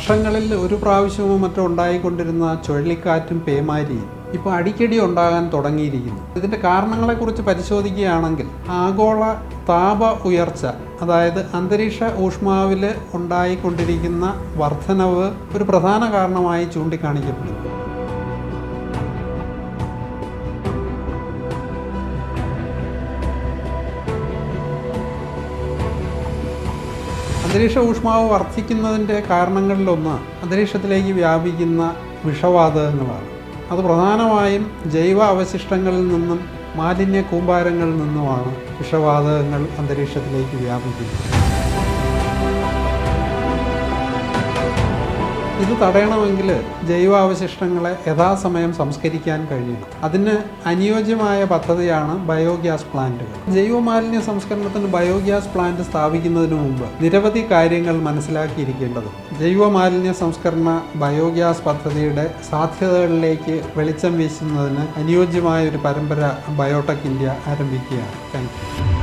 വർഷങ്ങളിൽ ഒരു പ്രാവശ്യമോ മറ്റോ ഉണ്ടായിക്കൊണ്ടിരുന്ന ചുഴലിക്കാറ്റും പേമാരിയും ഇപ്പോൾ അടിക്കടി ഉണ്ടാകാൻ തുടങ്ങിയിരിക്കുന്നു. ഇതിൻ്റെ കാരണങ്ങളെക്കുറിച്ച് പരിശോധിക്കുകയാണെങ്കിൽ ആഗോള താപ ഉയർച്ച, അതായത് അന്തരീക്ഷ ഊഷ്മാവിൽ ഉണ്ടായിക്കൊണ്ടിരിക്കുന്ന വർധനവ് ഒരു പ്രധാന കാരണമായി ചൂണ്ടിക്കാണിക്കപ്പെടുന്നു. അന്തരീക്ഷ ഊഷ്മാവ് വർദ്ധിക്കുന്നതിൻ്റെ കാരണങ്ങളിലൊന്ന് അന്തരീക്ഷത്തിലേക്ക് വ്യാപിക്കുന്ന വിഷവാതകങ്ങളാണ്. അത് പ്രധാനമായും ജൈവ അവശിഷ്ടങ്ങളിൽ നിന്നും മാലിന്യ കൂമ്പാരങ്ങളിൽ നിന്നുമാണ് വിഷവാതകങ്ങൾ അന്തരീക്ഷത്തിലേക്ക് വ്യാപിക്കുന്നത്. ഇത് തടയണമെങ്കിൽ ജൈവാവശിഷ്ടങ്ങളെ യഥാസമയം സംസ്കരിക്കാൻ കഴിയണം. അതിന് അനുയോജ്യമായ പദ്ധതിയാണ് ബയോഗ്യാസ് പ്ലാന്റുകൾ. ജൈവമാലിന്യ സംസ്കരണത്തിന് ബയോഗ്യാസ് പ്ലാന്റ് സ്ഥാപിക്കുന്നതിന് മുമ്പ് നിരവധി കാര്യങ്ങൾ മനസ്സിലാക്കിയിരിക്കേണ്ടതുണ്ട്. ജൈവമാലിന്യ സംസ്കരണ ബയോഗ്യാസ് പദ്ധതിയുടെ സാധ്യതകളിലേക്ക് വെളിച്ചം വീശുന്നതിന് അനുയോജ്യമായ ഒരു പരമ്പര ബയോടെക് ഇന്ത്യ ആരംഭിക്കുകയാണ്. Thank you.